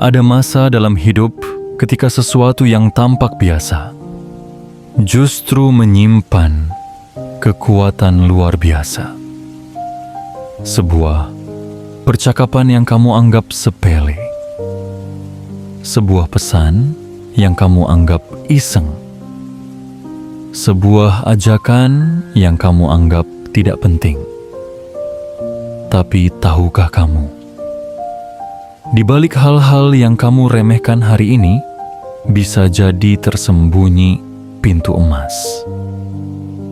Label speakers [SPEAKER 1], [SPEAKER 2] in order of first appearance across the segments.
[SPEAKER 1] Ada masa dalam hidup ketika sesuatu yang tampak biasa justru menyimpan kekuatan luar biasa. Sebuah percakapan yang kamu anggap sepele, sebuah pesan yang kamu anggap iseng, sebuah ajakan yang kamu anggap tidak penting. Tapi tahukah kamu, di balik hal-hal yang kamu remehkan hari ini, bisa jadi tersembunyi pintu emas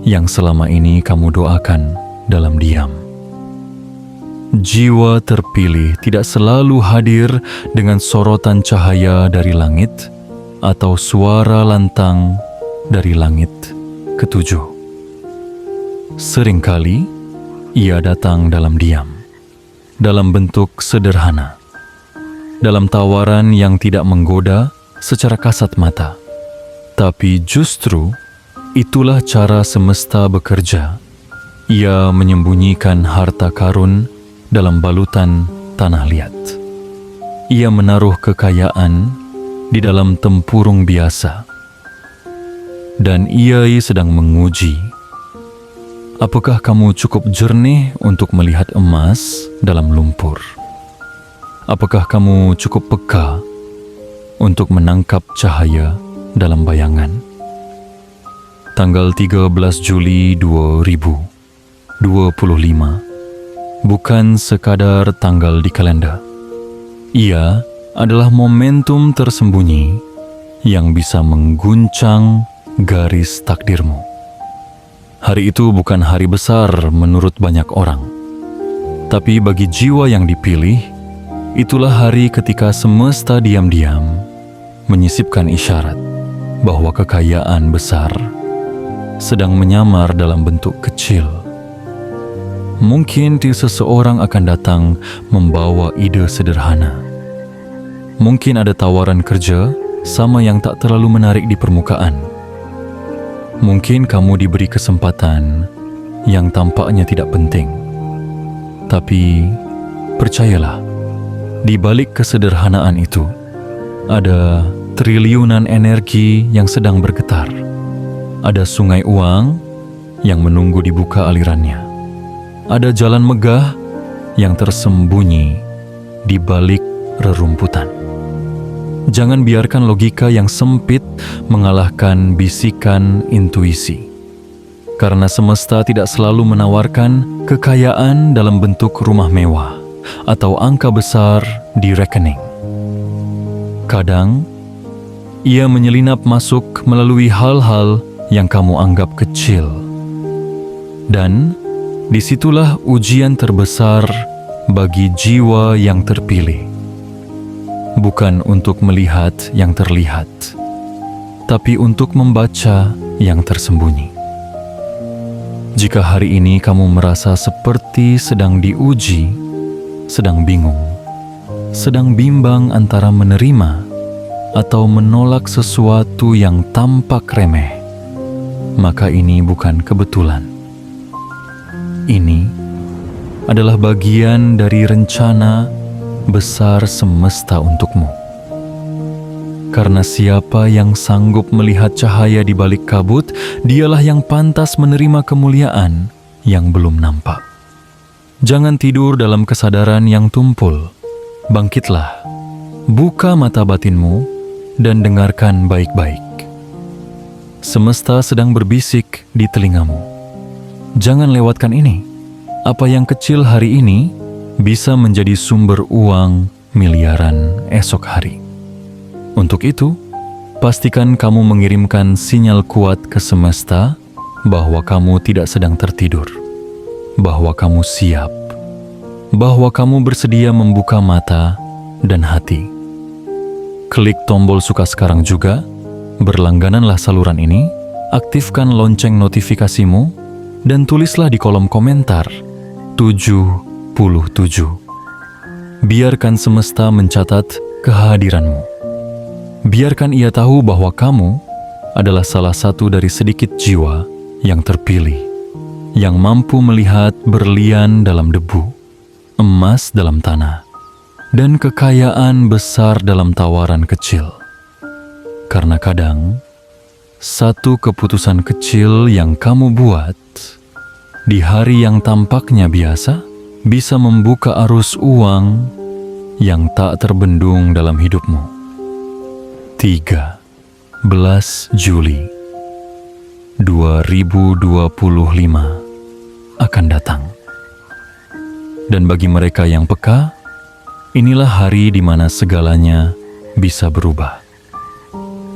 [SPEAKER 1] yang selama ini kamu doakan dalam diam. Jiwa terpilih tidak selalu hadir dengan sorotan cahaya dari langit atau suara lantang dari langit ketujuh. Seringkali ia datang dalam diam, dalam bentuk sederhana, dalam tawaran yang tidak menggoda secara kasat mata. Tapi justru itulah cara semesta bekerja. Ia menyembunyikan harta karun dalam balutan tanah liat. Ia menaruh kekayaan di dalam tempurung biasa. Dan ia sedang menguji, apakah kamu cukup jernih untuk melihat emas dalam lumpur? Apakah kamu cukup peka untuk menangkap cahaya dalam bayangan? Tanggal 13 Juli 2025 bukan sekadar tanggal di kalender. Ia adalah momentum tersembunyi yang bisa mengguncang garis takdirmu. Hari itu bukan hari besar menurut banyak orang, tapi bagi jiwa yang dipilih, itulah hari ketika semesta diam-diam menyisipkan isyarat bahwa kekayaan besar sedang menyamar dalam bentuk kecil. Mungkin seseorang akan datang membawa ide sederhana. Mungkin ada tawaran kerja sama yang tak terlalu menarik di permukaan. Mungkin kamu diberi kesempatan yang tampaknya tidak penting. Tapi percayalah, di balik kesederhanaan itu, ada triliunan energi yang sedang bergetar. Ada sungai uang yang menunggu dibuka alirannya. Ada jalan megah yang tersembunyi di balik rerumputan. Jangan biarkan logika yang sempit mengalahkan bisikan intuisi. Karena semesta tidak selalu menawarkan kekayaan dalam bentuk rumah mewah atau angka besar di rekening. Kadang, ia menyelinap masuk melalui hal-hal yang kamu anggap kecil. Dan disitulah ujian terbesar bagi jiwa yang terpilih. Bukan untuk melihat yang terlihat, tapi untuk membaca yang tersembunyi. Jika hari ini kamu merasa seperti sedang diuji, sedang bingung, sedang bimbang antara menerima atau menolak sesuatu yang tampak remeh, maka ini bukan kebetulan. Ini adalah bagian dari rencana besar semesta untukmu. Karena siapa yang sanggup melihat cahaya di balik kabut, dialah yang pantas menerima kemuliaan yang belum nampak. Jangan tidur dalam kesadaran yang tumpul. Bangkitlah, buka mata batinmu, dan dengarkan baik-baik. Semesta sedang berbisik di telingamu. Jangan lewatkan ini. Apa yang kecil hari ini bisa menjadi sumber uang miliaran esok hari. Untuk itu, pastikan kamu mengirimkan sinyal kuat ke semesta bahwa kamu tidak sedang tertidur, bahwa kamu siap, bahwa kamu bersedia membuka mata dan hati. Klik tombol suka sekarang juga, berlanggananlah saluran ini, aktifkan lonceng notifikasimu, dan tulislah di kolom komentar 77. Biarkan semesta mencatat kehadiranmu. Biarkan ia tahu bahwa kamu adalah salah satu dari sedikit jiwa yang terpilih, yang mampu melihat berlian dalam debu, emas dalam tanah, dan kekayaan besar dalam tawaran kecil. Karena kadang, satu keputusan kecil yang kamu buat di hari yang tampaknya biasa bisa membuka arus uang yang tak terbendung dalam hidupmu. 13 Juli 2025 akan datang. Dan bagi mereka yang peka, inilah hari di mana segalanya bisa berubah.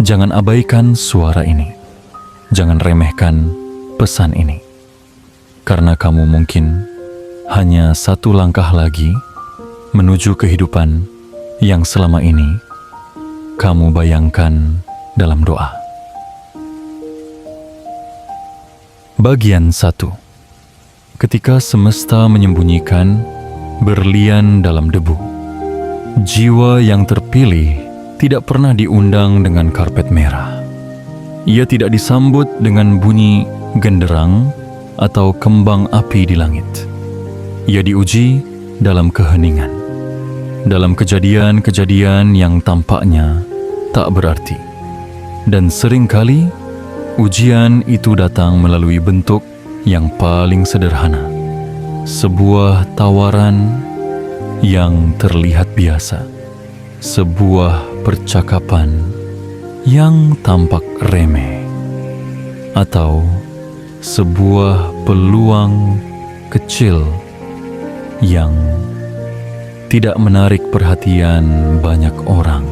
[SPEAKER 1] Jangan abaikan suara ini. Jangan remehkan pesan ini. Karena kamu mungkin hanya satu langkah lagi menuju kehidupan yang selama ini kamu bayangkan dalam doa. Bagian 1. Ketika semesta menyembunyikan berlian dalam debu, jiwa yang terpilih tidak pernah diundang dengan karpet merah. Ia tidak disambut dengan bunyi genderang atau kembang api di langit. Ia diuji dalam keheningan, dalam kejadian-kejadian yang tampaknya tak berarti. Dan seringkali ujian itu datang melalui bentuk yang paling sederhana, sebuah tawaran yang terlihat biasa, sebuah percakapan yang tampak remeh, atau sebuah peluang kecil yang tidak menarik perhatian banyak orang.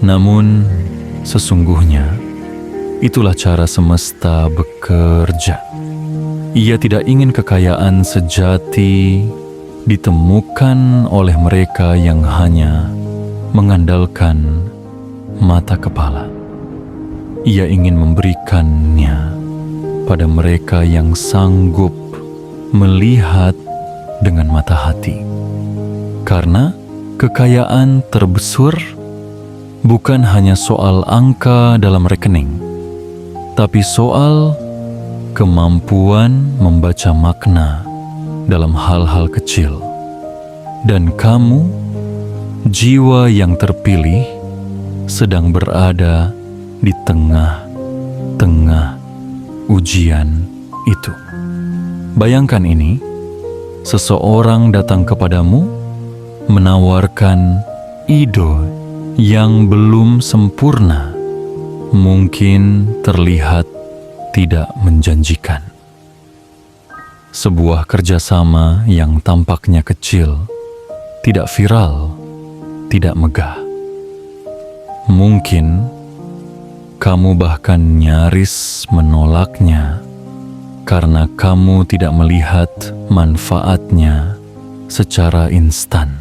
[SPEAKER 1] Namun, sesungguhnya itulah cara semesta bekerja. Ia tidak ingin kekayaan sejati ditemukan oleh mereka yang hanya mengandalkan mata kepala. Ia ingin memberikannya pada mereka yang sanggup melihat dengan mata hati. Karena kekayaan terbesar bukan hanya soal angka dalam rekening, tapi soal kemampuan membaca makna dalam hal-hal kecil. Dan kamu, jiwa yang terpilih, sedang berada di tengah-tengah ujian itu. Bayangkan ini, seseorang datang kepadamu menawarkan ide yang belum sempurna, mungkin terlihat tidak menjanjikan. Sebuah kerjasama yang tampaknya kecil, tidak viral, tidak megah. Mungkin kamu bahkan nyaris menolaknya karena kamu tidak melihat manfaatnya secara instan.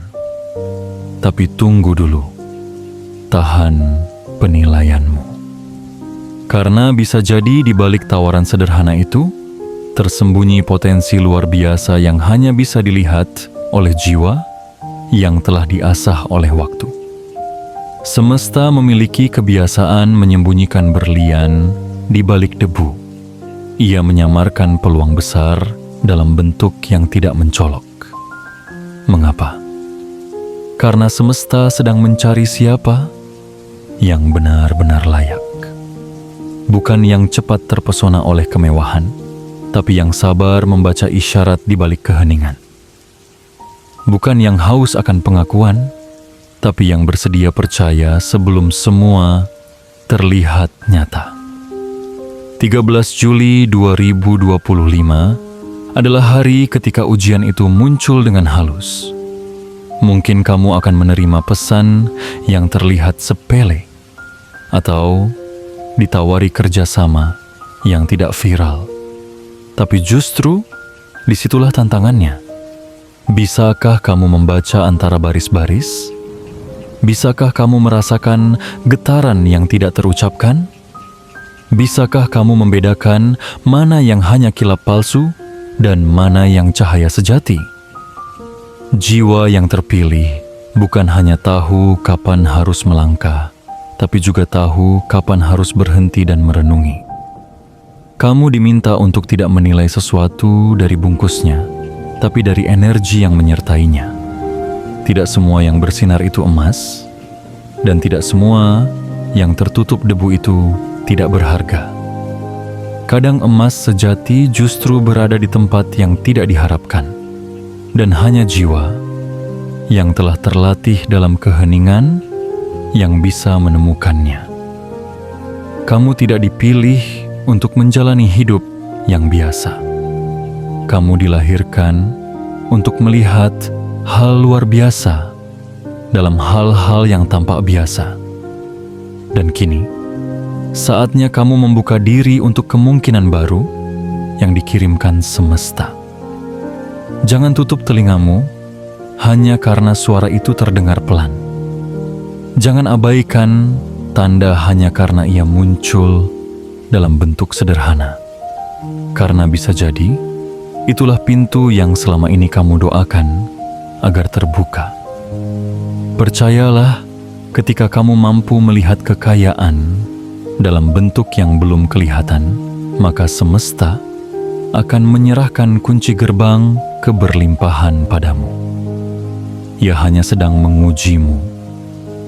[SPEAKER 1] Tapi tunggu dulu, tahan penilaianmu. Karena bisa jadi di balik tawaran sederhana itu, tersembunyi potensi luar biasa yang hanya bisa dilihat oleh jiwa yang telah diasah oleh waktu. Semesta memiliki kebiasaan menyembunyikan berlian di balik debu. Ia menyamarkan peluang besar dalam bentuk yang tidak mencolok. Mengapa? Karena semesta sedang mencari siapa yang benar-benar layak. Bukan yang cepat terpesona oleh kemewahan, tapi yang sabar membaca isyarat di balik keheningan. Bukan yang haus akan pengakuan, tapi yang bersedia percaya sebelum semua terlihat nyata. 13 Juli 2025 adalah hari ketika ujian itu muncul dengan halus. Mungkin kamu akan menerima pesan yang terlihat sepele, atau ditawari kerjasama yang tidak viral. Tapi justru disitulah tantangannya. Bisakah kamu membaca antara baris-baris? Bisakah kamu merasakan getaran yang tidak terucapkan? Bisakah kamu membedakan mana yang hanya kilap palsu dan mana yang cahaya sejati? Jiwa yang terpilih bukan hanya tahu kapan harus melangkah, tapi juga tahu kapan harus berhenti dan merenungi. Kamu diminta untuk tidak menilai sesuatu dari bungkusnya, tapi dari energi yang menyertainya. Tidak semua yang bersinar itu emas, dan tidak semua yang tertutup debu itu tidak berharga. Kadang emas sejati justru berada di tempat yang tidak diharapkan, dan hanya jiwa yang telah terlatih dalam keheningan yang bisa menemukannya. Kamu tidak dipilih untuk menjalani hidup yang biasa. Kamu dilahirkan untuk melihat hal luar biasa dalam hal-hal yang tampak biasa. Dan kini, saatnya kamu membuka diri untuk kemungkinan baru yang dikirimkan semesta. Jangan tutup telingamu hanya karena suara itu terdengar pelan. Jangan abaikan tanda hanya karena ia muncul dalam bentuk sederhana. Karena bisa jadi, itulah pintu yang selama ini kamu doakan agar terbuka. Percayalah, ketika kamu mampu melihat kekayaan dalam bentuk yang belum kelihatan, maka semesta akan menyerahkan kunci gerbang keberlimpahan padamu. Ia hanya sedang mengujimu.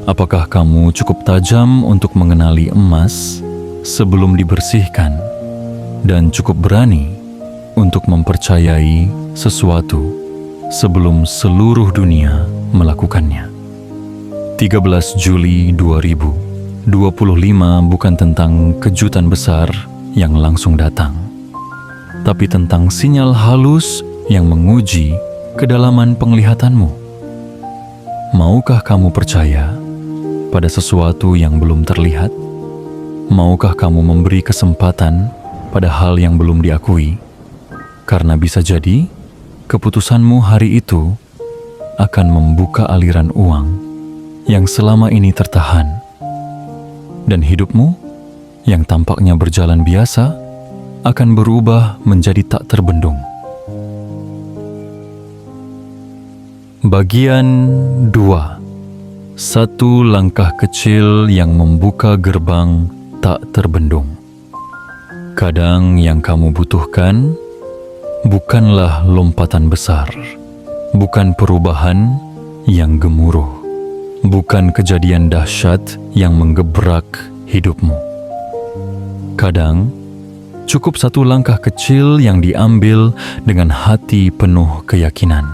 [SPEAKER 1] Apakah kamu cukup tajam untuk mengenali emas sebelum dibersihkan, dan cukup berani untuk mempercayai sesuatu sebelum seluruh dunia melakukannya? 13 Juli 2025 bukan tentang kejutan besar yang langsung datang, tapi tentang sinyal halus yang menguji kedalaman penglihatanmu. Maukah kamu percaya pada sesuatu yang belum terlihat? Maukah kamu memberi kesempatan pada hal yang belum diakui? Karena bisa jadi, keputusanmu hari itu akan membuka aliran uang yang selama ini tertahan. Dan hidupmu yang tampaknya berjalan biasa akan berubah menjadi tak terbendung. Bagian 2. Satu langkah kecil yang membuka gerbang tak terbendung. Kadang yang kamu butuhkan bukanlah lompatan besar, bukan perubahan yang gemuruh, bukan kejadian dahsyat yang menggebrak hidupmu. Kadang cukup satu langkah kecil yang diambil dengan hati penuh keyakinan,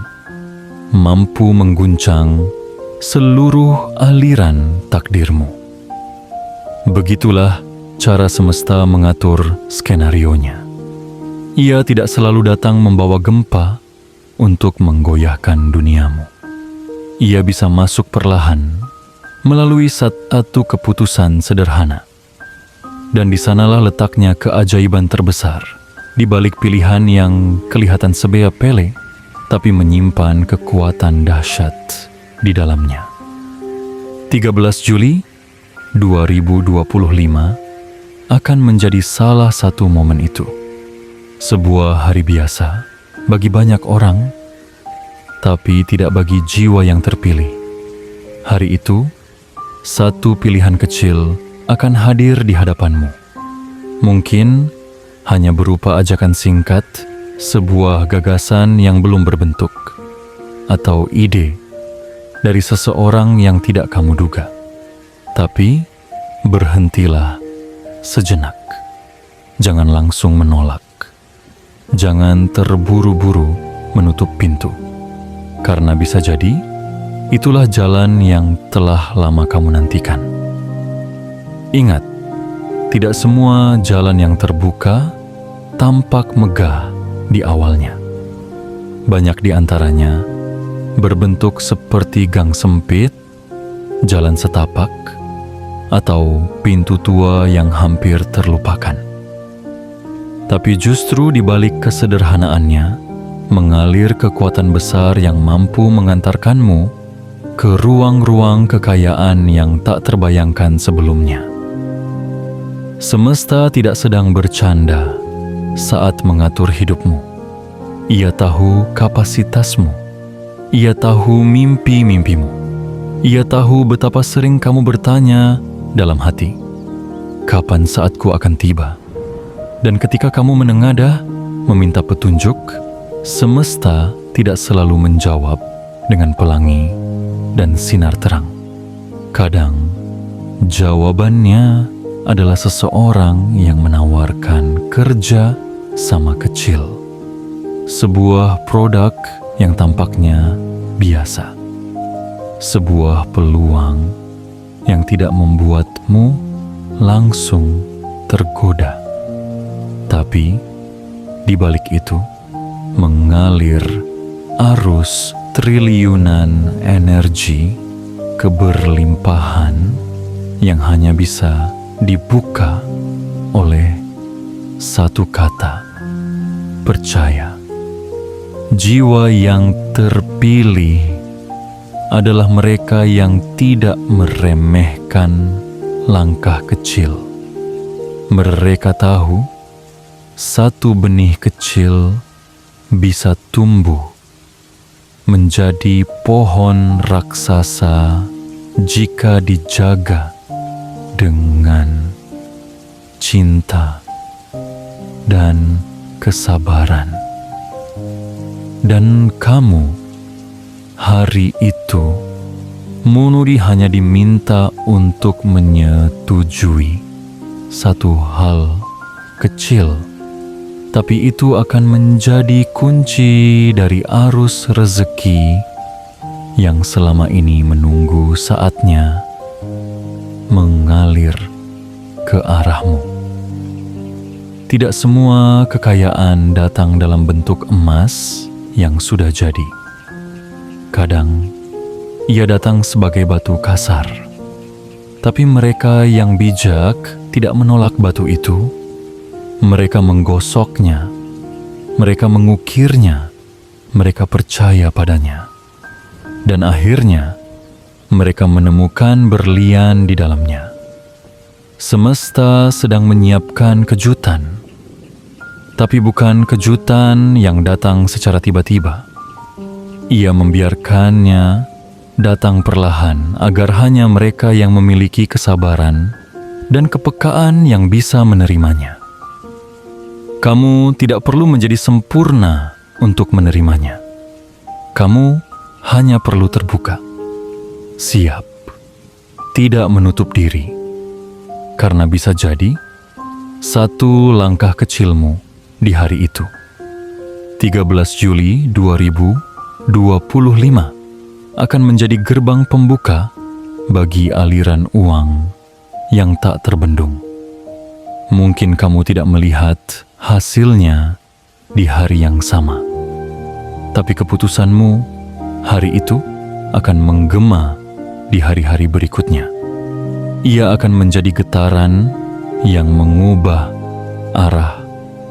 [SPEAKER 1] mampu mengguncang seluruh aliran takdirmu. Begitulah cara semesta mengatur skenarionya. Ia tidak selalu datang membawa gempa untuk menggoyahkan duniamu. Ia bisa masuk perlahan melalui satu keputusan sederhana. Dan di sanalah letaknya keajaiban terbesar, di balik pilihan yang kelihatan sepele, tapi menyimpan kekuatan dahsyat di dalamnya. 13 Juli 2025 akan menjadi salah satu momen itu. Sebuah hari biasa bagi banyak orang, tapi tidak bagi jiwa yang terpilih. Hari itu, satu pilihan kecil akan hadir di hadapanmu. Mungkin hanya berupa ajakan singkat, sebuah gagasan yang belum berbentuk, atau ide dari seseorang yang tidak kamu duga. Tapi berhentilah sejenak. Jangan langsung menolak. Jangan terburu-buru menutup pintu. Karena bisa jadi, itulah jalan yang telah lama kamu nantikan. Ingat, tidak semua jalan yang terbuka tampak megah di awalnya. Banyak di antaranya berbentuk seperti gang sempit, jalan setapak, atau pintu tua yang hampir terlupakan. Tapi justru di balik kesederhanaannya, mengalir kekuatan besar yang mampu mengantarkanmu ke ruang-ruang kekayaan yang tak terbayangkan sebelumnya. Semesta tidak sedang bercanda saat mengatur hidupmu. Ia tahu kapasitasmu. Ia tahu mimpi-mimpimu. Ia tahu betapa sering kamu bertanya dalam hati, kapan saatku akan tiba? Dan ketika kamu menengadah, meminta petunjuk, semesta tidak selalu menjawab dengan pelangi dan sinar terang. Kadang, jawabannya adalah seseorang yang menawarkan kerja sama kecil. Sebuah produk yang tampaknya biasa. Sebuah peluang yang tidak membuatmu langsung tergoda. Tapi, di balik itu, mengalir arus triliunan energi keberlimpahan yang hanya bisa dibuka oleh satu kata: percaya. Jiwa yang terpilih adalah mereka yang tidak meremehkan langkah kecil. Mereka tahu satu benih kecil bisa tumbuh menjadi pohon raksasa jika dijaga dengan cinta dan kesabaran. Dan kamu, hari itu, Munuri hanya diminta untuk menyetujui satu hal kecil, tapi itu akan menjadi kunci dari arus rezeki yang selama ini menunggu saatnya mengalir ke arahmu. Tidak semua kekayaan datang dalam bentuk emas yang sudah jadi. Kadang, ia datang sebagai batu kasar. Tapi mereka yang bijak tidak menolak batu itu. Mereka menggosoknya, mereka mengukirnya, mereka percaya padanya. Dan akhirnya, mereka menemukan berlian di dalamnya. Semesta sedang menyiapkan kejutan. Tapi bukan kejutan yang datang secara tiba-tiba. Ia membiarkannya datang perlahan agar hanya mereka yang memiliki kesabaran dan kepekaan yang bisa menerimanya. Kamu tidak perlu menjadi sempurna untuk menerimanya. Kamu hanya perlu terbuka, siap, tidak menutup diri. Karena bisa jadi, satu langkah kecilmu di hari itu, 13 Juli 2025, akan menjadi gerbang pembuka bagi aliran uang yang tak terbendung. Mungkin kamu tidak melihat hasilnya di hari yang sama, tapi keputusanmu hari itu akan menggema di hari-hari berikutnya. Ia akan menjadi getaran yang mengubah arah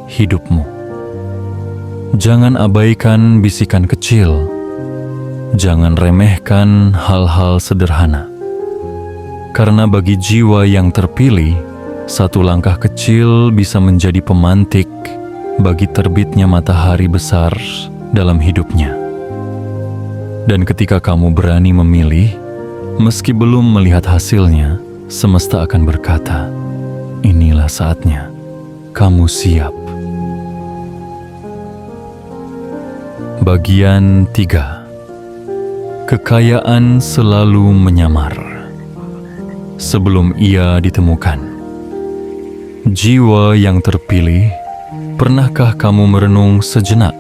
[SPEAKER 1] hidupmu. Jangan abaikan bisikan kecil. Jangan remehkan hal-hal sederhana. Karena bagi jiwa yang terpilih, satu langkah kecil bisa menjadi pemantik bagi terbitnya matahari besar dalam hidupnya. Dan ketika kamu berani memilih, meski belum melihat hasilnya, semesta akan berkata, inilah saatnya, kamu siap. Bagian 3. Kekayaan selalu menyamar sebelum ia ditemukan. Jiwa yang terpilih, pernahkah kamu merenung sejenak?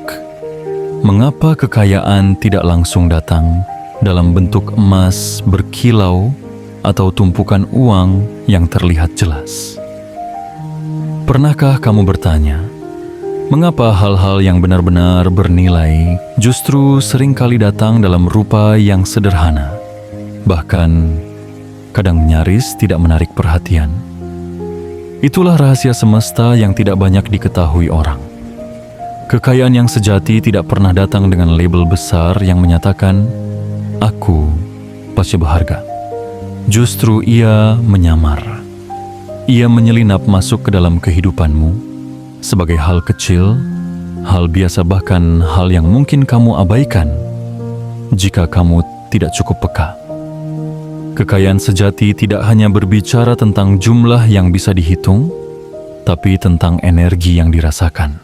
[SPEAKER 1] Mengapa kekayaan tidak langsung datang dalam bentuk emas berkilau atau tumpukan uang yang terlihat jelas? Pernahkah kamu bertanya, mengapa hal-hal yang benar-benar bernilai justru seringkali datang dalam rupa yang sederhana, bahkan kadang nyaris tidak menarik perhatian? Itulah rahasia semesta yang tidak banyak diketahui orang. Kekayaan yang sejati tidak pernah datang dengan label besar yang menyatakan, aku pasti berharga. Justru ia menyamar. Ia menyelinap masuk ke dalam kehidupanmu sebagai hal kecil, hal biasa, bahkan hal yang mungkin kamu abaikan jika kamu tidak cukup peka. Kekayaan sejati tidak hanya berbicara tentang jumlah yang bisa dihitung, tapi tentang energi yang dirasakan,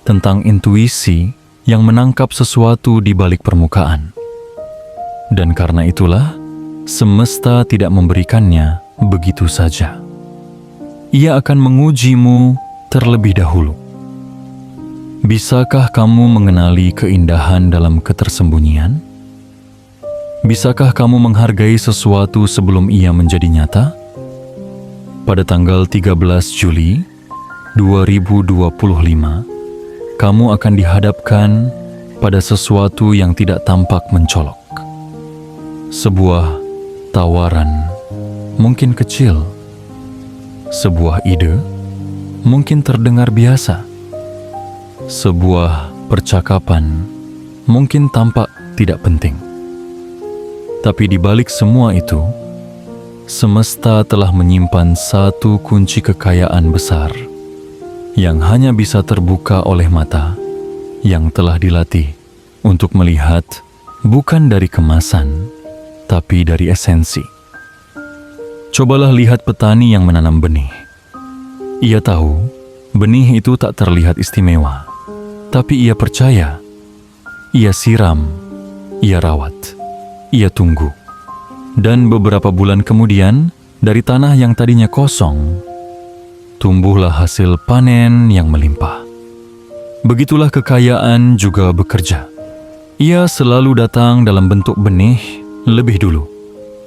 [SPEAKER 1] tentang intuisi yang menangkap sesuatu di balik permukaan. Dan karena itulah, semesta tidak memberikannya begitu saja. Ia akan mengujimu terlebih dahulu. Bisakah kamu mengenali keindahan dalam ketersembunyian? Bisakah kamu menghargai sesuatu sebelum ia menjadi nyata? Pada tanggal 13 Juli 2025, kamu akan dihadapkan pada sesuatu yang tidak tampak mencolok. Sebuah tawaran, mungkin kecil. Sebuah ide, mungkin terdengar biasa. Sebuah percakapan, mungkin tampak tidak penting. Tapi di balik semua itu, semesta telah menyimpan satu kunci kekayaan besar yang hanya bisa terbuka oleh mata yang telah dilatih untuk melihat bukan dari kemasan, tapi dari esensi. Cobalah lihat petani yang menanam benih. Ia tahu benih itu tak terlihat istimewa, tapi ia percaya. Ia siram, ia rawat, ia tunggu. Dan beberapa bulan kemudian, dari tanah yang tadinya kosong, tumbuhlah hasil panen yang melimpah. Begitulah kekayaan juga bekerja. Ia selalu datang dalam bentuk benih lebih dulu,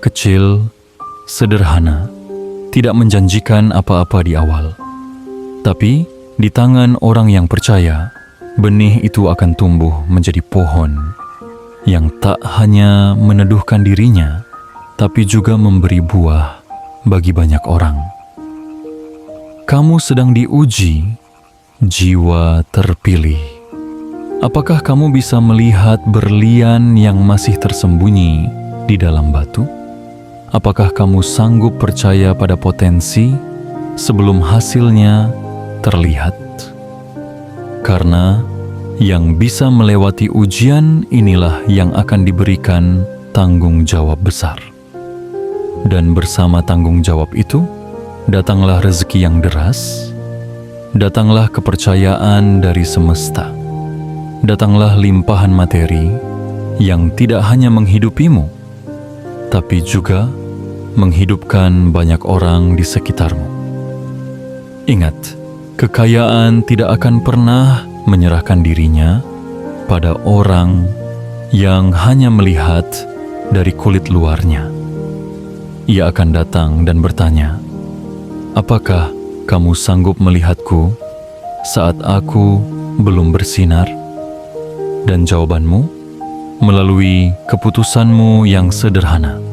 [SPEAKER 1] kecil, sederhana, tidak menjanjikan apa-apa di awal. Tapi di tangan orang yang percaya, benih itu akan tumbuh menjadi pohon yang tak hanya meneduhkan dirinya, tapi juga memberi buah bagi banyak orang. Kamu sedang diuji, jiwa terpilih. Apakah kamu bisa melihat berlian yang masih tersembunyi di dalam batu? Apakah kamu sanggup percaya pada potensi sebelum hasilnya terlihat? Karena yang bisa melewati ujian inilah yang akan diberikan tanggung jawab besar. Dan bersama tanggung jawab itu, datanglah rezeki yang deras, datanglah kepercayaan dari semesta, datanglah limpahan materi yang tidak hanya menghidupimu, tapi juga menghidupkan banyak orang di sekitarmu. Ingat, kekayaan tidak akan pernah menyerahkan dirinya pada orang yang hanya melihat dari kulit luarnya. Ia akan datang dan bertanya, "Apakah kamu sanggup melihatku saat aku belum bersinar?" Dan jawabanmu, melalui keputusanmu yang sederhana,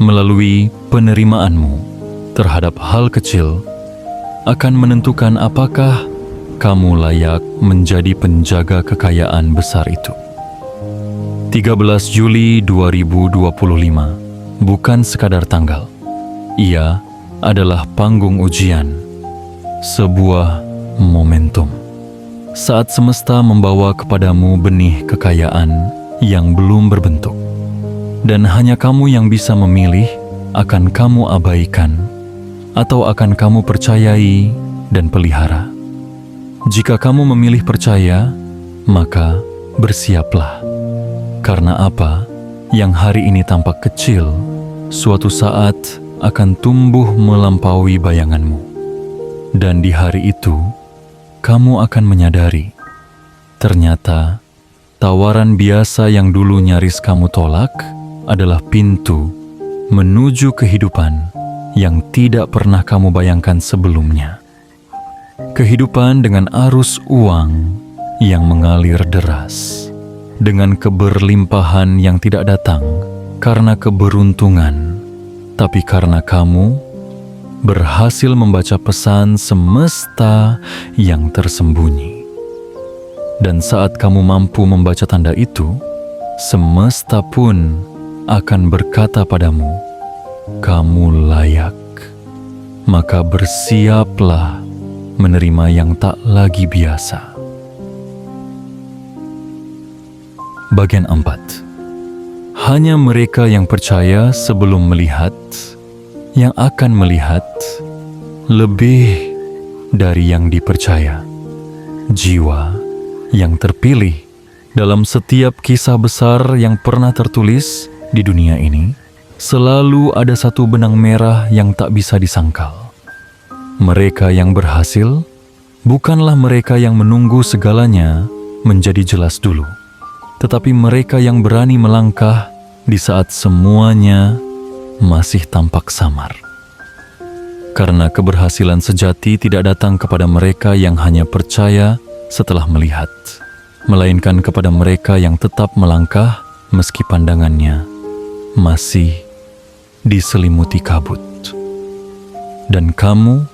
[SPEAKER 1] melalui penerimaanmu terhadap hal kecil, akan menentukan apakah kamu layak menjadi penjaga kekayaan besar itu. 13 Juli 2025 bukan sekadar tanggal. Ia adalah panggung ujian, sebuah momentum. Saat semesta membawa kepadamu benih kekayaan yang belum berbentuk, dan hanya kamu yang bisa memilih akan kamu abaikan atau akan kamu percayai dan pelihara. Jika kamu memilih percaya, maka bersiaplah. Karena apa yang hari ini tampak kecil, suatu saat akan tumbuh melampaui bayanganmu. Dan di hari itu, kamu akan menyadari, ternyata tawaran biasa yang dulu nyaris kamu tolak adalah pintu menuju kehidupan yang tidak pernah kamu bayangkan sebelumnya. Kehidupan dengan arus uang yang mengalir deras, dengan keberlimpahan yang tidak datang karena keberuntungan, tapi karena kamu berhasil membaca pesan semesta yang tersembunyi. Dan saat kamu mampu membaca tanda itu, semesta pun akan berkata padamu, "Kamu layak." Maka bersiaplah menerima yang tak lagi biasa. Bagian 4. Hanya mereka yang percaya sebelum melihat, yang akan melihat lebih dari yang dipercaya. Jiwa yang terpilih dalam setiap kisah besar yang pernah tertulis di dunia ini, selalu ada satu benang merah yang tak bisa disangkal. Mereka yang berhasil bukanlah mereka yang menunggu segalanya menjadi jelas dulu, tetapi mereka yang berani melangkah di saat semuanya masih tampak samar. Karena keberhasilan sejati tidak datang kepada mereka yang hanya percaya setelah melihat, melainkan kepada mereka yang tetap melangkah meski pandangannya masih diselimuti kabut. Dan kamu,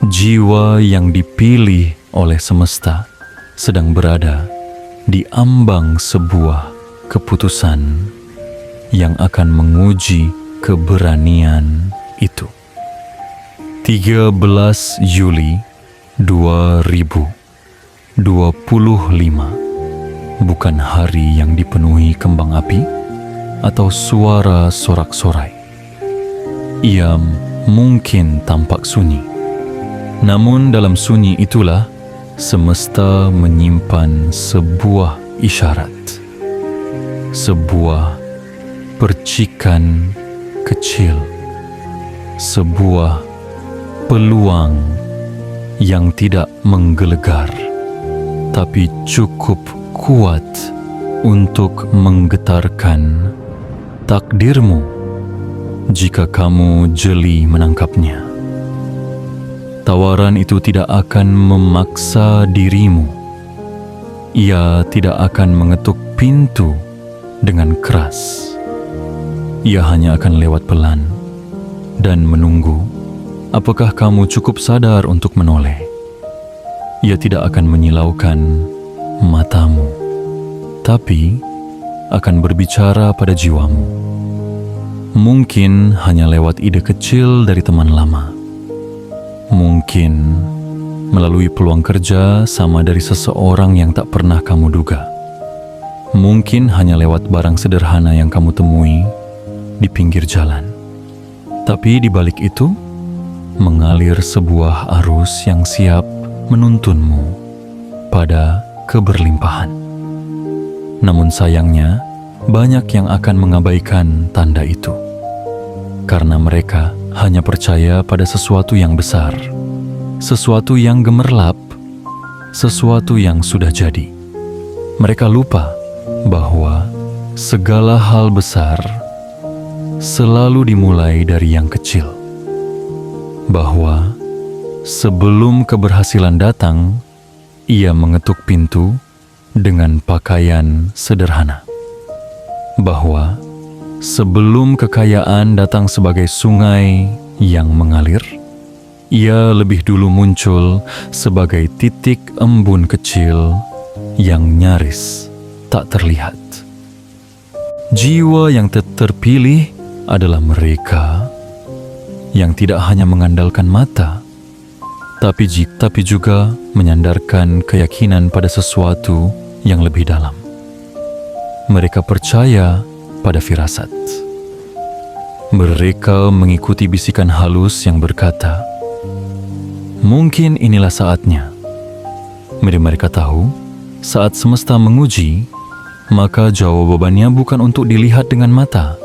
[SPEAKER 1] jiwa yang dipilih oleh semesta, sedang berada di ambang sebuah keputusan yang akan menguji keberanian itu. 13 Juli 2025 bukan hari yang dipenuhi kembang api atau suara sorak-sorai. Ia mungkin tampak sunyi, namun dalam sunyi itulah semesta menyimpan sebuah isyarat, sebuah percikan kecil, sebuah peluang yang tidak menggelegar, tapi cukup kuat untuk menggetarkan takdirmu jika kamu jeli menangkapnya. Tawaran itu tidak akan memaksa dirimu. Ia tidak akan mengetuk pintu dengan keras. Ia hanya akan lewat pelan dan menunggu apakah kamu cukup sadar untuk menoleh. Ia tidak akan menyilaukan matamu, tapi akan berbicara pada jiwamu. Mungkin hanya lewat ide kecil dari teman lama. Mungkin melalui peluang kerja sama dari seseorang yang tak pernah kamu duga. Mungkin hanya lewat barang sederhana yang kamu temui di pinggir jalan. Tapi di balik itu, mengalir sebuah arus yang siap menuntunmu pada keberlimpahan. Namun sayangnya, banyak yang akan mengabaikan tanda itu, karena mereka hanya percaya pada sesuatu yang besar, sesuatu yang gemerlap, sesuatu yang sudah jadi. Mereka lupa bahwa segala hal besar selalu dimulai dari yang kecil. Bahwa sebelum keberhasilan datang, ia mengetuk pintu dengan pakaian sederhana. Bahwa sebelum kekayaan datang sebagai sungai yang mengalir, ia lebih dulu muncul sebagai titik embun kecil yang nyaris tak terlihat. Jiwa yang terpilih adalah mereka yang tidak hanya mengandalkan mata, tapi juga menyandarkan keyakinan pada sesuatu yang lebih dalam. Mereka percaya pada firasat. Mereka mengikuti bisikan halus yang berkata, mungkin inilah saatnya. Mereka tahu, saat semesta menguji, maka jawabannya bukan untuk dilihat dengan mata,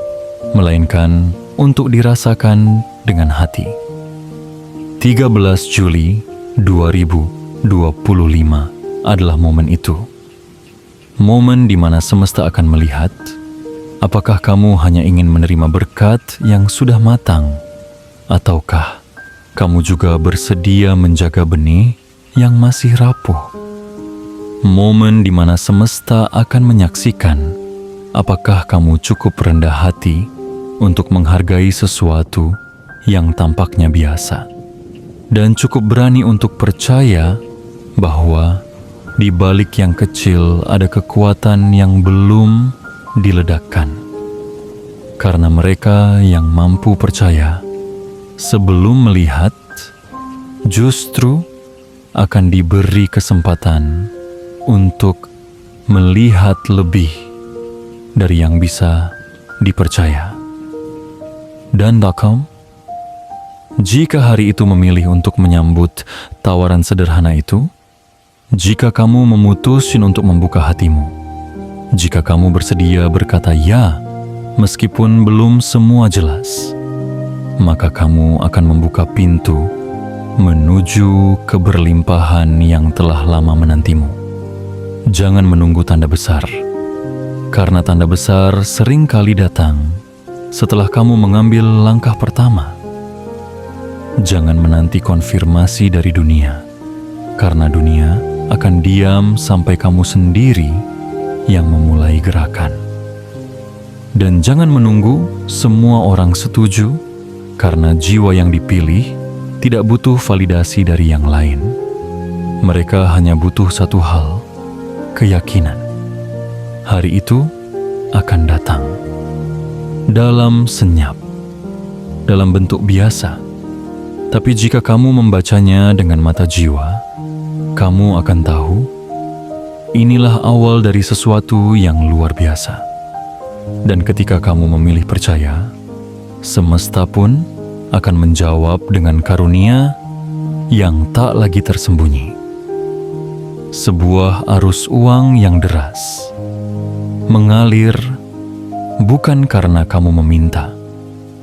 [SPEAKER 1] melainkan untuk dirasakan dengan hati. 13 Juli 2025 adalah momen itu. Momen di mana semesta akan melihat apakah kamu hanya ingin menerima berkat yang sudah matang, ataukah kamu juga bersedia menjaga benih yang masih rapuh. Momen di mana semesta akan menyaksikan apakah kamu cukup rendah hati untuk menghargai sesuatu yang tampaknya biasa, dan cukup berani untuk percaya bahwa di balik yang kecil ada kekuatan yang belum diledakkan. Karena mereka yang mampu percaya sebelum melihat justru akan diberi kesempatan untuk melihat lebih dari yang bisa dipercaya. Dan jika hari itu memilih untuk menyambut tawaran sederhana itu, jika kamu memutuskan untuk membuka hatimu, jika kamu bersedia berkata ya meskipun belum semua jelas, maka kamu akan membuka pintu menuju keberlimpahan yang telah lama menantimu. Jangan menunggu tanda besar, karena tanda besar sering kali datang setelah kamu mengambil langkah pertama. Jangan menanti konfirmasi dari dunia, karena dunia akan diam sampai kamu sendiri yang memulai gerakan. Dan jangan menunggu semua orang setuju, karena jiwa yang dipilih tidak butuh validasi dari yang lain. Mereka hanya butuh satu hal, keyakinan. Hari itu akan datang dalam senyap, dalam bentuk biasa. Tapi jika kamu membacanya dengan mata jiwa, kamu akan tahu inilah awal dari sesuatu yang luar biasa. Dan ketika kamu memilih percaya, semesta pun akan menjawab dengan karunia yang tak lagi tersembunyi. Sebuah arus uang yang deras mengalir bukan karena kamu meminta,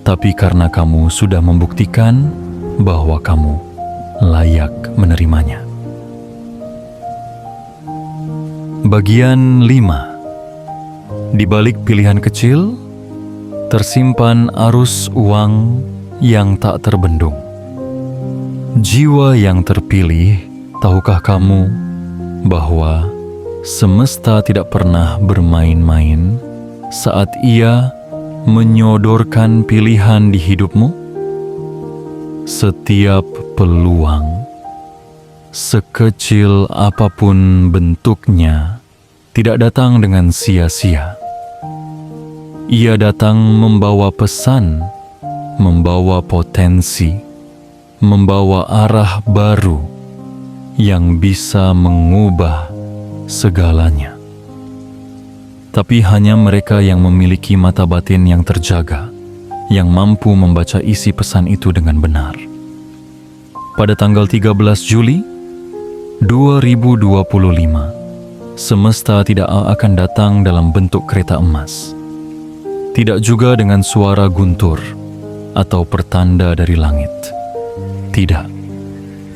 [SPEAKER 1] tapi karena kamu sudah membuktikan bahwa kamu layak menerimanya. Bagian 5. Di balik pilihan kecil, tersimpan arus uang yang tak terbendung. Jiwa yang terpilih, tahukah kamu bahwa semesta tidak pernah bermain-main saat ia menyodorkan pilihan di hidupmu? Setiap peluang, sekecil apapun bentuknya, tidak datang dengan sia-sia. Ia datang membawa pesan, membawa potensi, membawa arah baru yang bisa mengubah segalanya. Tapi hanya mereka yang memiliki mata batin yang terjaga, yang mampu membaca isi pesan itu dengan benar. Pada tanggal 13 Juli 2025, semesta tidak akan datang dalam bentuk kereta emas. Tidak juga dengan suara guntur atau pertanda dari langit. Tidak,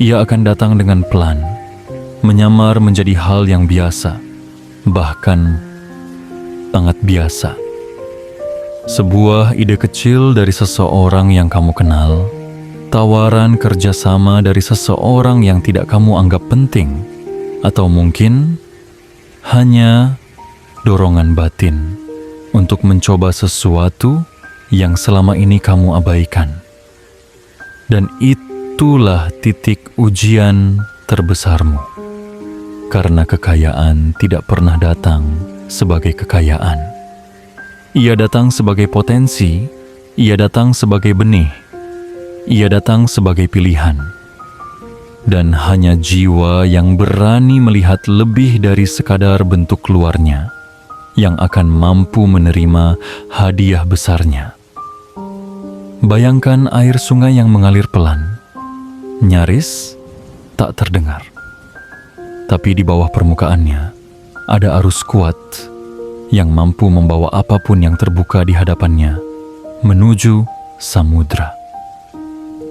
[SPEAKER 1] ia akan datang dengan pelan, menyamar menjadi hal yang biasa, bahkan sangat biasa. Sebuah ide kecil dari seseorang yang kamu kenal, tawaran kerjasama dari seseorang yang tidak kamu anggap penting, atau mungkin hanya dorongan batin untuk mencoba sesuatu yang selama ini kamu abaikan. Dan itulah titik ujian terbesarmu. Karena kekayaan tidak pernah datang sebagai kekayaan. Ia datang sebagai potensi, ia datang sebagai benih, ia datang sebagai pilihan. Dan hanya jiwa yang berani melihat lebih dari sekadar bentuk luarnya yang akan mampu menerima hadiah besarnya. Bayangkan air sungai yang mengalir pelan, nyaris tak terdengar. Tapi di bawah permukaannya ada arus kuat yang mampu membawa apapun yang terbuka di hadapannya menuju samudra.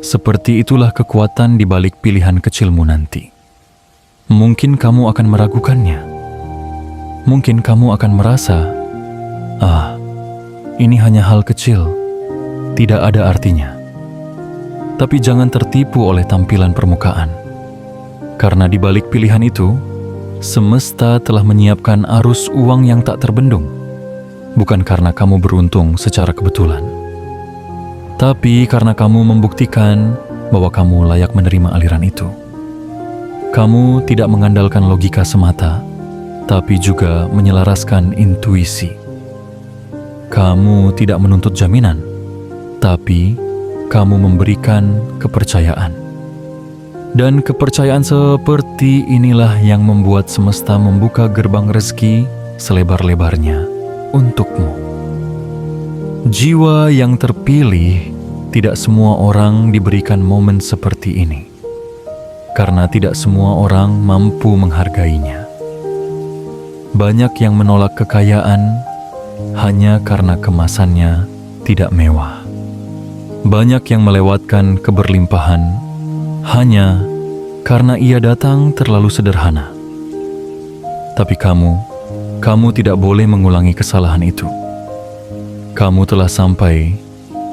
[SPEAKER 1] Seperti itulah kekuatan di balik pilihan kecilmu nanti. Mungkin kamu akan meragukannya. Mungkin kamu akan merasa, ini hanya hal kecil, tidak ada artinya. Tapi jangan tertipu oleh tampilan permukaan. Karena di balik pilihan itu, semesta telah menyiapkan arus uang yang tak terbendung. Bukan karena kamu beruntung secara kebetulan, tapi karena kamu membuktikan bahwa kamu layak menerima aliran itu. Kamu tidak mengandalkan logika semata, tapi juga menyelaraskan intuisi. Kamu tidak menuntut jaminan, tapi kamu memberikan kepercayaan. Dan kepercayaan seperti inilah yang membuat semesta membuka gerbang rezeki selebar-lebarnya untukmu. Jiwa yang terpilih, tidak semua orang diberikan momen seperti ini, karena tidak semua orang mampu menghargainya. Banyak yang menolak kekayaan hanya karena kemasannya tidak mewah. Banyak yang melewatkan keberlimpahan hanya karena ia datang terlalu sederhana. Tapi kamu tidak boleh mengulangi kesalahan itu. Kamu telah sampai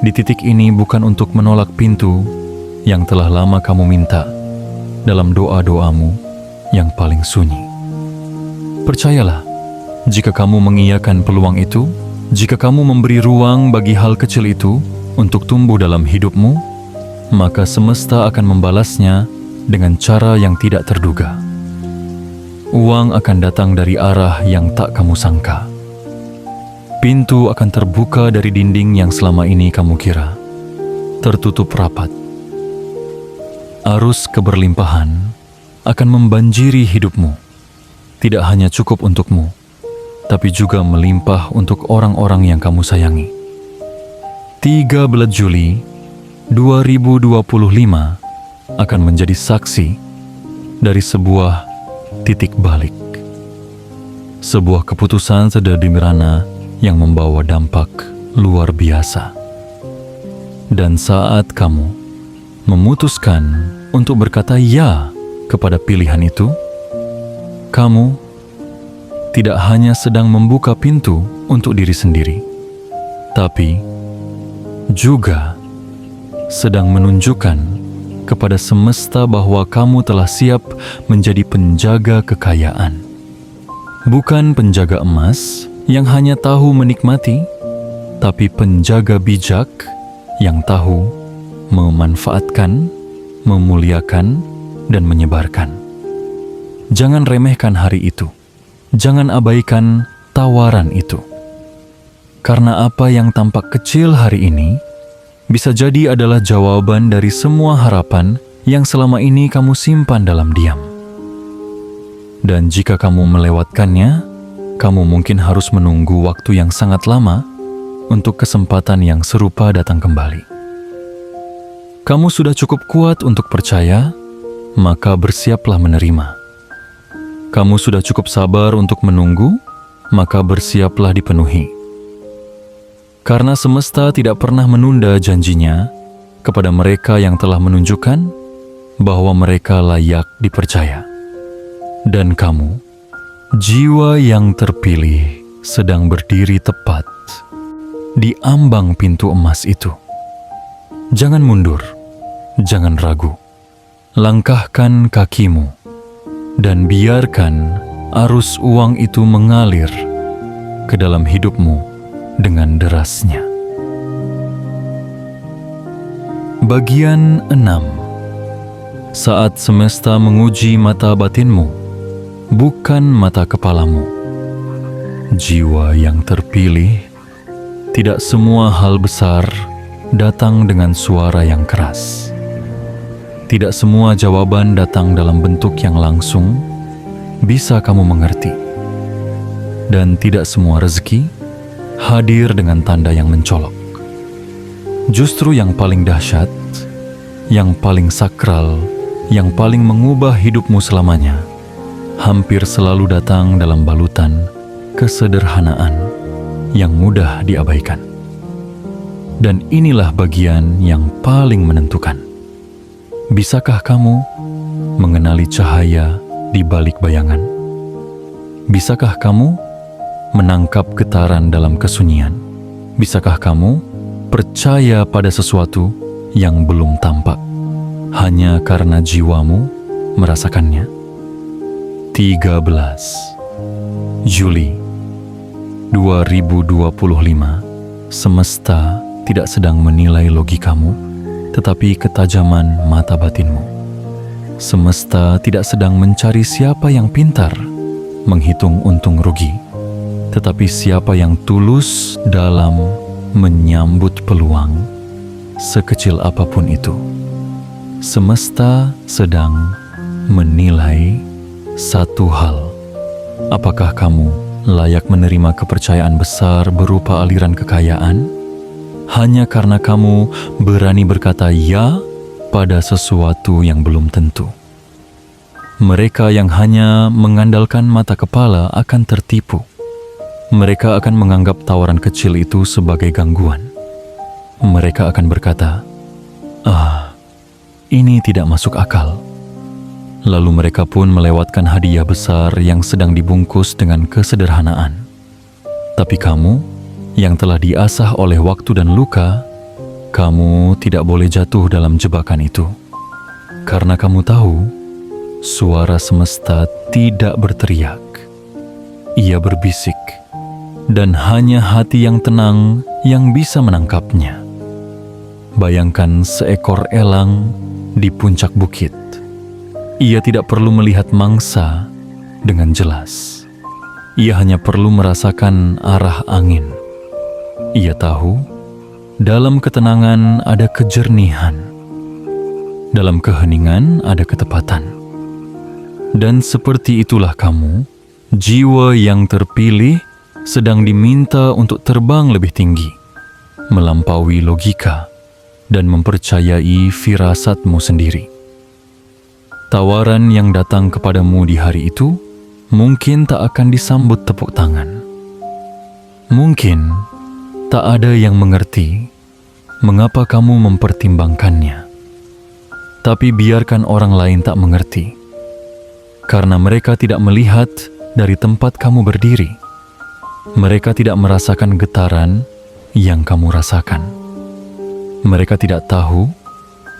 [SPEAKER 1] di titik ini bukan untuk menolak pintu yang telah lama kamu minta dalam doa-doamu yang paling sunyi. Percayalah, jika kamu mengiyakan peluang itu, jika kamu memberi ruang bagi hal kecil itu untuk tumbuh dalam hidupmu, maka semesta akan membalasnya dengan cara yang tidak terduga. Uang akan datang dari arah yang tak kamu sangka. Pintu akan terbuka dari dinding yang selama ini kamu kira tertutup rapat. Arus keberlimpahan akan membanjiri hidupmu. Tidak hanya cukup untukmu, tapi juga melimpah untuk orang-orang yang kamu sayangi. 13 Juli 2025 akan menjadi saksi dari sebuah titik balik. Sebuah keputusan sederhana yang membawa dampak luar biasa. Dan saat kamu memutuskan untuk berkata ya kepada pilihan itu, kamu tidak hanya sedang membuka pintu untuk diri sendiri, tapi juga sedang menunjukkan kepada semesta bahwa kamu telah siap menjadi penjaga kekayaan. Bukan penjaga emas yang hanya tahu menikmati, tapi penjaga bijak yang tahu memanfaatkan, memuliakan, dan menyebarkan. Jangan remehkan hari itu. Jangan abaikan tawaran itu. Karena apa yang tampak kecil hari ini bisa jadi adalah jawaban dari semua harapan yang selama ini kamu simpan dalam diam. Dan jika kamu melewatkannya, kamu mungkin harus menunggu waktu yang sangat lama untuk kesempatan yang serupa datang kembali. Kamu sudah cukup kuat untuk percaya, maka bersiaplah menerima. Kamu sudah cukup sabar untuk menunggu, maka bersiaplah dipenuhi. Karena semesta tidak pernah menunda janjinya kepada mereka yang telah menunjukkan bahwa mereka layak dipercaya. Dan kamu, jiwa yang terpilih, sedang berdiri tepat di ambang pintu emas itu. Jangan mundur, jangan ragu. Langkahkan kakimu dan biarkan arus uang itu mengalir ke dalam hidupmu dengan derasnya. Bagian 6. Saat semesta menguji mata batinmu, bukan mata kepalamu. Jiwa yang terpilih, tidak semua hal besar datang dengan suara yang keras. Tidak semua jawaban datang dalam bentuk yang langsung bisa kamu mengerti. Dan tidak semua rezeki hadir dengan tanda yang mencolok. Justru yang paling dahsyat, yang paling sakral, yang paling mengubah hidupmu selamanya, hampir selalu datang dalam balutan kesederhanaan yang mudah diabaikan. Dan inilah bagian yang paling menentukan. Bisakah kamu mengenali cahaya di balik bayangan? Bisakah kamu menangkap getaran dalam kesunyian? Bisakah kamu percaya pada sesuatu yang belum tampak hanya karena jiwamu merasakannya? 13 Juli 2025, semesta tidak sedang menilai logikamu, tetapi ketajaman mata batinmu. Semesta tidak sedang mencari siapa yang pintar menghitung untung rugi, tetapi siapa yang tulus dalam menyambut peluang, sekecil apapun itu. Semesta sedang menilai satu hal: apakah kamu layak menerima kepercayaan besar berupa aliran kekayaan, hanya karena kamu berani berkata ya pada sesuatu yang belum tentu. Mereka yang hanya mengandalkan mata kepala akan tertipu. mereka akan menganggap tawaran kecil itu sebagai gangguan. Mereka akan berkata, ini tidak masuk akal. Lalu mereka pun melewatkan hadiah besar yang sedang dibungkus dengan kesederhanaan. Tapi kamu, yang telah diasah oleh waktu dan luka, kamu tidak boleh jatuh dalam jebakan itu. Karena kamu tahu, suara semesta tidak berteriak. Ia berbisik, dan hanya hati yang tenang yang bisa menangkapnya. Bayangkan seekor elang di puncak bukit. Ia tidak perlu melihat mangsa dengan jelas. Ia hanya perlu merasakan arah angin. Ia tahu, dalam ketenangan ada kejernihan. Dalam keheningan ada ketepatan. Dan seperti itulah kamu, jiwa yang terpilih sedang diminta untuk terbang lebih tinggi, melampaui logika, dan mempercayai firasatmu sendiri. Tawaran yang datang kepadamu di hari itu mungkin tak akan disambut tepuk tangan. Mungkin tak ada yang mengerti mengapa kamu mempertimbangkannya. Tapi biarkan orang lain tak mengerti, karena mereka tidak melihat dari tempat kamu berdiri. Mereka tidak merasakan getaran yang kamu rasakan. Mereka tidak tahu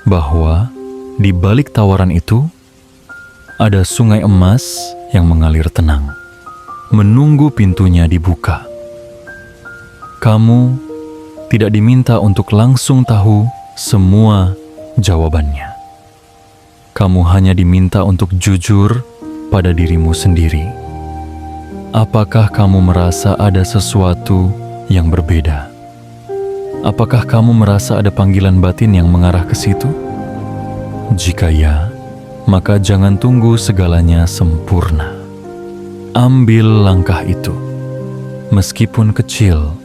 [SPEAKER 1] bahwa di balik tawaran itu ada sungai emas yang mengalir tenang, menunggu pintunya dibuka. Kamu tidak diminta untuk langsung tahu semua jawabannya. Kamu hanya diminta untuk jujur pada dirimu sendiri. Apakah kamu merasa ada sesuatu yang berbeda? Apakah kamu merasa ada panggilan batin yang mengarah ke situ? Jika ya, maka jangan tunggu segalanya sempurna. Ambil langkah itu, meskipun kecil,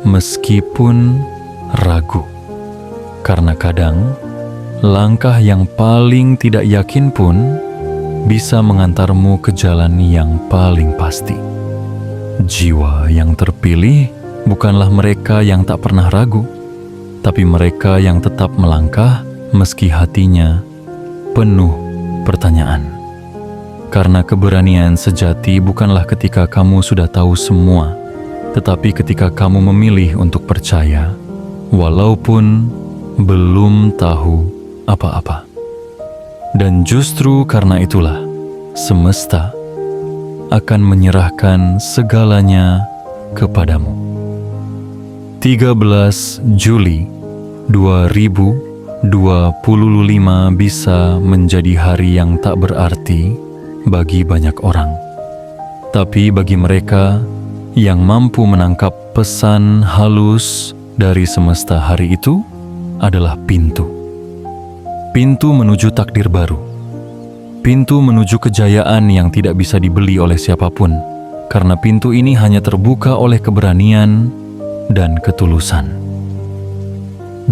[SPEAKER 1] meskipun ragu. Karena kadang, langkah yang paling tidak yakin pun bisa mengantarmu ke jalan yang paling pasti. Jiwa yang terpilih bukanlah mereka yang tak pernah ragu, tapi mereka yang tetap melangkah meski hatinya penuh pertanyaan. Karena keberanian sejati bukanlah ketika kamu sudah tahu semua, tetapi ketika kamu memilih untuk percaya, walaupun belum tahu apa-apa. Dan justru karena itulah, semesta akan menyerahkan segalanya kepadamu. 13 Juli 2025 bisa menjadi hari yang tak berarti bagi banyak orang. Tapi bagi mereka yang mampu menangkap pesan halus dari semesta hari itu adalah pintu. Pintu menuju takdir baru. Pintu menuju kejayaan yang tidak bisa dibeli oleh siapapun, karena pintu ini hanya terbuka oleh keberanian dan ketulusan.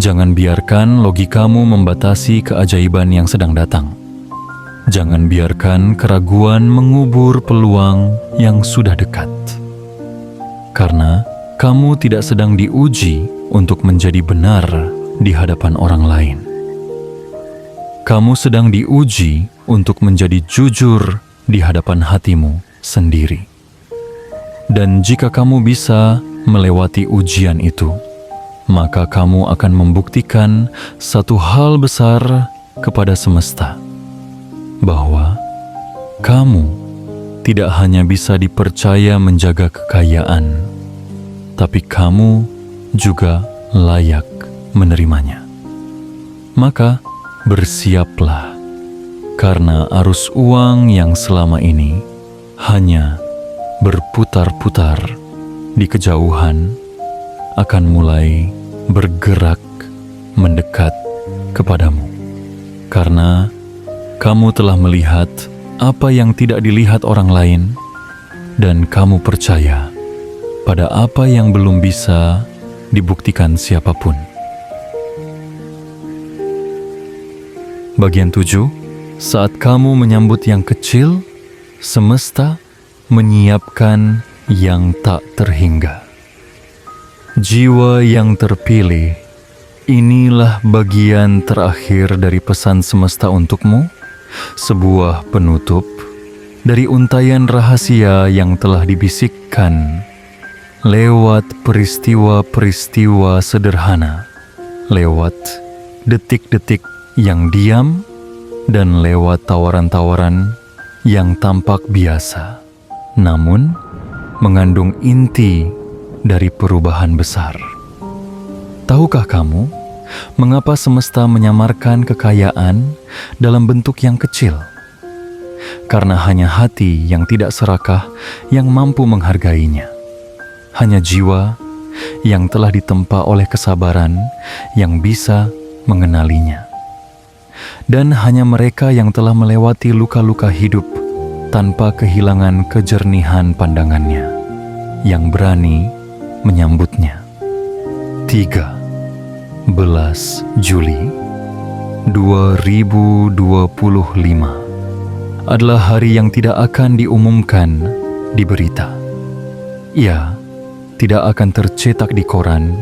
[SPEAKER 1] Jangan biarkan logikamu membatasi keajaiban yang sedang datang. Jangan biarkan keraguan mengubur peluang yang sudah dekat. Karena kamu tidak sedang diuji untuk menjadi benar di hadapan orang lain. Kamu sedang diuji untuk menjadi jujur di hadapan hatimu sendiri. Dan jika kamu bisa melewati ujian itu, maka kamu akan membuktikan satu hal besar kepada semesta, bahwa kamu tidak hanya bisa dipercaya menjaga kekayaan, tapi kamu juga layak menerimanya. Maka bersiaplah, karena arus uang yang selama ini hanya berputar-putar di kejauhan akan mulai bergerak mendekat kepadamu. Karena kamu telah melihat apa yang tidak dilihat orang lain, dan kamu percaya pada apa yang belum bisa dibuktikan siapapun. Bagian 7, saat kamu menyambut yang kecil, semesta menyiapkan yang tak terhingga. Jiwa yang terpilih, inilah bagian terakhir dari pesan semesta untukmu, sebuah penutup dari untayan rahasia yang telah dibisikkan lewat peristiwa-peristiwa sederhana, lewat detik-detik yang diam, dan lewat tawaran-tawaran yang tampak biasa, namun mengandung inti dari perubahan besar. Tahukah kamu mengapa semesta menyamarkan kekayaan dalam bentuk yang kecil? Karena hanya hati yang tidak serakah yang mampu menghargainya. Hanya jiwa yang telah ditempa oleh kesabaran yang bisa mengenalinya. Dan hanya mereka yang telah melewati luka-luka hidup tanpa kehilangan kejernihan pandangannya, yang berani menyambutnya. 13 Juli 2025 adalah hari yang tidak akan diumumkan di berita. Ia tidak akan tercetak di koran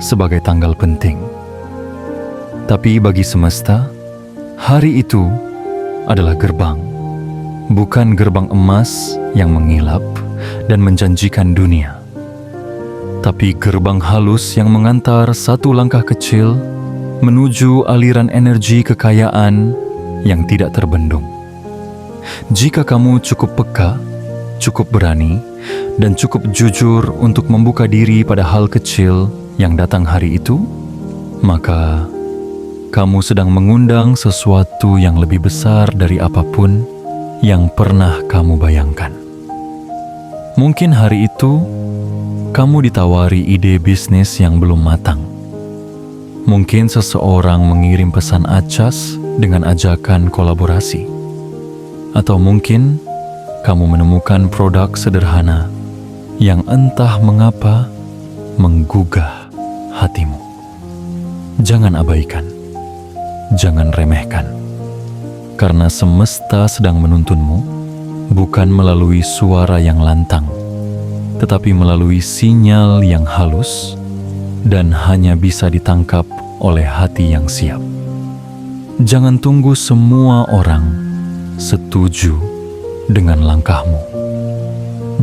[SPEAKER 1] sebagai tanggal penting. Tapi bagi semesta, hari itu adalah gerbang, bukan gerbang emas yang mengilap dan menjanjikan dunia, tapi gerbang halus yang mengantar satu langkah kecil menuju aliran energi kekayaan yang tidak terbendung. Jika kamu cukup peka, cukup berani, dan cukup jujur untuk membuka diri pada hal kecil yang datang hari itu, maka kamu sedang mengundang sesuatu yang lebih besar dari apapun yang pernah kamu bayangkan. Mungkin hari itu kamu ditawari ide bisnis yang belum matang. Mungkin seseorang mengirim pesan acas dengan ajakan kolaborasi. Atau mungkin kamu menemukan produk sederhana yang entah mengapa menggugah hatimu. Jangan abaikan, jangan remehkan, karena semesta sedang menuntunmu bukan melalui suara yang lantang, tetapi melalui sinyal yang halus dan hanya bisa ditangkap oleh hati yang siap. Jangan tunggu semua orang setuju dengan langkahmu.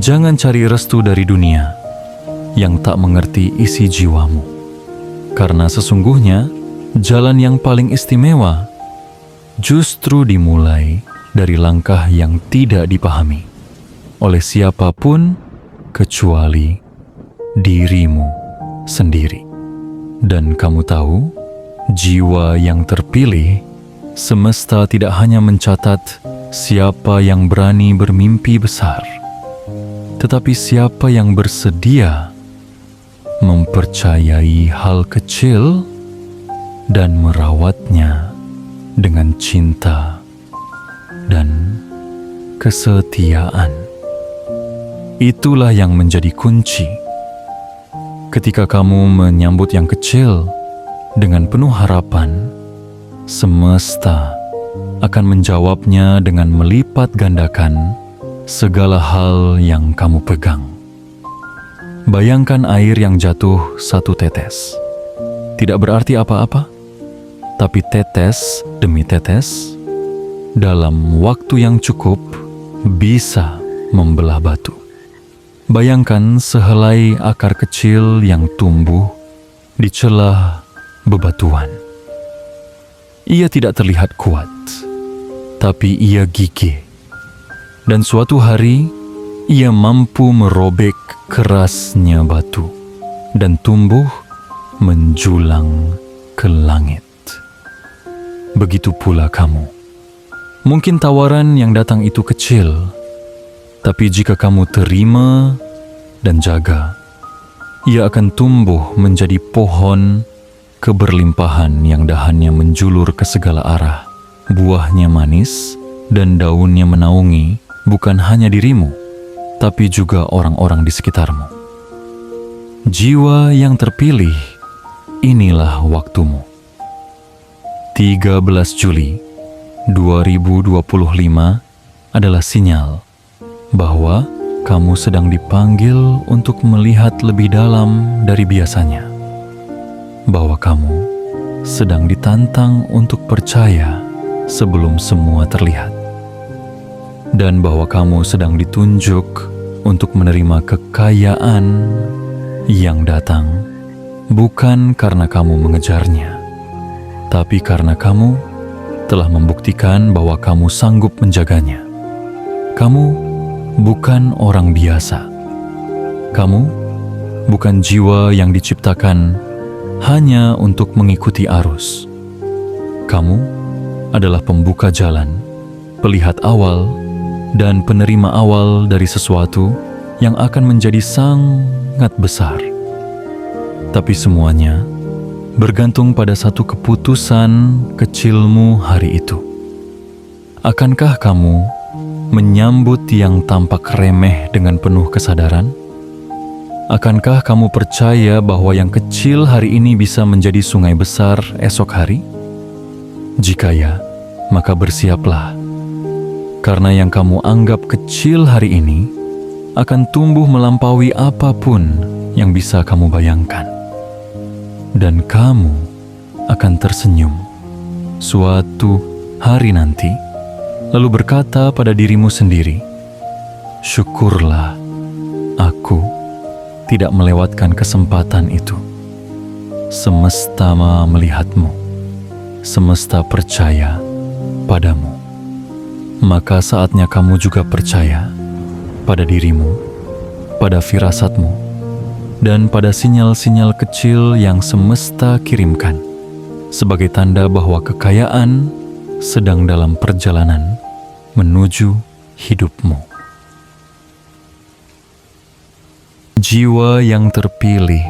[SPEAKER 1] Jangan cari restu dari dunia yang tak mengerti isi jiwamu, karena sesungguhnya jalan yang paling istimewa justru dimulai dari langkah yang tidak dipahami oleh siapapun kecuali dirimu sendiri. Dan kamu tahu, jiwa yang terpilih, semesta tidak hanya mencatat siapa yang berani bermimpi besar, tetapi siapa yang bersedia mempercayai hal kecil dan merawatnya dengan cinta dan kesetiaan. Itulah yang menjadi kunci. Ketika kamu menyambut yang kecil dengan penuh harapan, semesta akan menjawabnya dengan melipat gandakan segala hal yang kamu pegang. Bayangkan air yang jatuh satu tetes. Tidak berarti apa-apa, tapi tetes demi tetes, dalam waktu yang cukup, bisa membelah batu. Bayangkan sehelai akar kecil yang tumbuh di celah bebatuan. Ia tidak terlihat kuat, tapi ia gigih. Dan suatu hari, ia mampu merobek kerasnya batu dan tumbuh menjulang ke langit. Begitu pula kamu. Mungkin tawaran yang datang itu kecil, tapi jika kamu terima dan jaga, ia akan tumbuh menjadi pohon keberlimpahan yang dahannya menjulur ke segala arah. Buahnya manis dan daunnya menaungi bukan hanya dirimu, tapi juga orang-orang di sekitarmu. Jiwa yang terpilih, inilah waktumu. 13 Juli 2025 adalah sinyal bahwa kamu sedang dipanggil untuk melihat lebih dalam dari biasanya, bahwa kamu sedang ditantang untuk percaya sebelum semua terlihat, dan bahwa kamu sedang ditunjuk untuk menerima kekayaan yang datang bukan karena kamu mengejarnya, tapi karena kamu telah membuktikan bahwa kamu sanggup menjaganya. Kamu bukan orang biasa. Kamu bukan jiwa yang diciptakan hanya untuk mengikuti arus. Kamu adalah pembuka jalan, pelihat awal, dan penerima awal dari sesuatu yang akan menjadi sangat besar. Tapi semuanya bergantung pada satu keputusan kecilmu hari itu. Akankah kamu menyambut yang tampak remeh dengan penuh kesadaran? Akankah kamu percaya bahwa yang kecil hari ini bisa menjadi sungai besar esok hari? Jika ya, maka bersiaplah, karena yang kamu anggap kecil hari ini akan tumbuh melampaui apapun yang bisa kamu bayangkan. Dan kamu akan tersenyum suatu hari nanti, lalu berkata pada dirimu sendiri, "Syukurlah, aku tidak melewatkan kesempatan itu. Semesta melihatmu, semesta percaya padamu." Maka saatnya kamu juga percaya pada dirimu, pada firasatmu, dan pada sinyal-sinyal kecil yang semesta kirimkan sebagai tanda bahwa kekayaan sedang dalam perjalanan menuju hidupmu. Jiwa yang terpilih,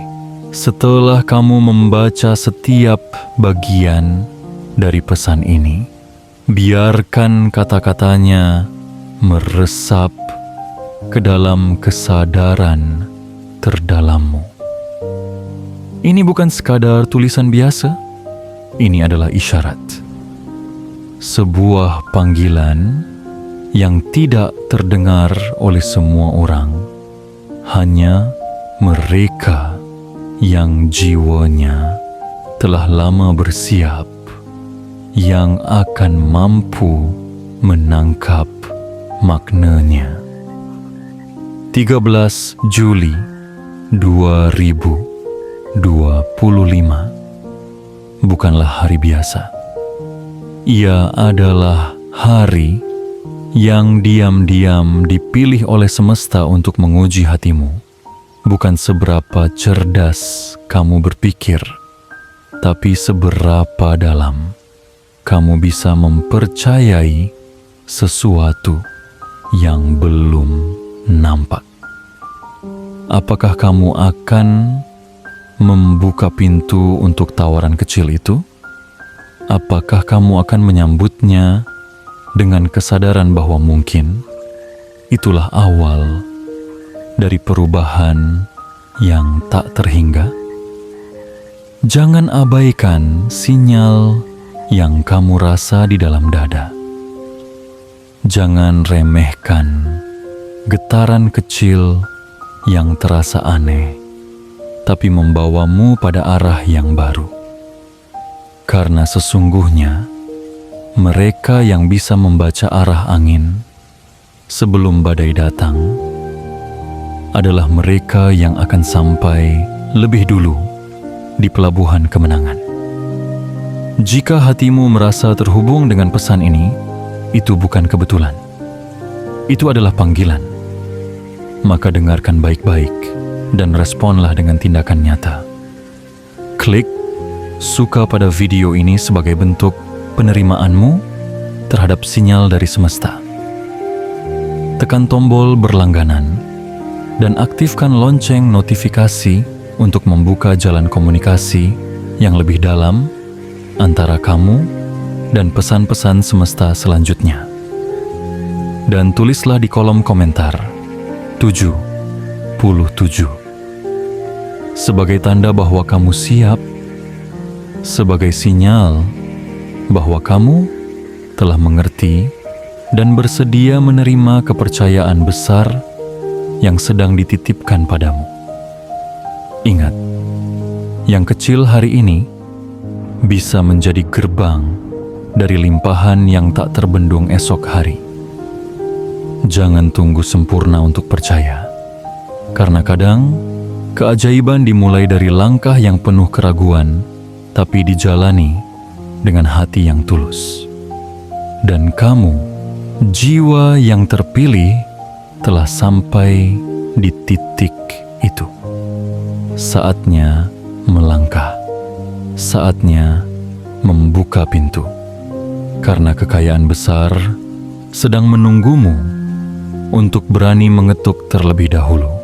[SPEAKER 1] setelah kamu membaca setiap bagian dari pesan ini, biarkan kata-katanya meresap ke dalam kesadaran terdalammu. Ini bukan sekadar tulisan biasa, ini adalah isyarat. Sebuah panggilan yang tidak terdengar oleh semua orang, hanya mereka yang jiwanya telah lama bersiap, yang akan mampu menangkap maknanya. 13 Juli 2025 bukanlah hari biasa. Ia adalah hari yang diam-diam dipilih oleh semesta untuk menguji hatimu. Bukan seberapa cerdas kamu berpikir, tapi seberapa dalam kamu bisa mempercayai sesuatu yang belum nampak. Apakah kamu akan membuka pintu untuk tawaran kecil itu? Apakah kamu akan menyambutnya dengan kesadaran bahwa mungkin itulah awal dari perubahan yang tak terhingga? Jangan abaikan sinyal yang kamu rasa di dalam dada. Jangan remehkan getaran kecil yang terasa aneh, tapi membawamu pada arah yang baru. Karena sesungguhnya, mereka yang bisa membaca arah angin sebelum badai datang adalah mereka yang akan sampai lebih dulu di pelabuhan kemenangan. Jika hatimu merasa terhubung dengan pesan ini, itu bukan kebetulan. Itu adalah panggilan. Maka dengarkan baik-baik dan responlah dengan tindakan nyata. Klik suka pada video ini sebagai bentuk penerimaanmu terhadap sinyal dari semesta. Tekan tombol berlangganan dan aktifkan lonceng notifikasi untuk membuka jalan komunikasi yang lebih dalam antara kamu dan pesan-pesan semesta selanjutnya. Dan tulislah di kolom komentar 77 sebagai tanda bahwa kamu siap, sebagai sinyal bahwa kamu telah mengerti dan bersedia menerima kepercayaan besar yang sedang dititipkan padamu. Ingat, yang kecil hari ini bisa menjadi gerbang dari limpahan yang tak terbendung esok hari. Jangan tunggu sempurna untuk percaya, karena kadang keajaiban dimulai dari langkah yang penuh keraguan, tapi dijalani dengan hati yang tulus. Dan kamu, jiwa yang terpilih, telah sampai di titik itu. Saatnya melangkah, saatnya membuka pintu, karena kekayaan besar sedang menunggumu untuk berani mengetuk terlebih dahulu.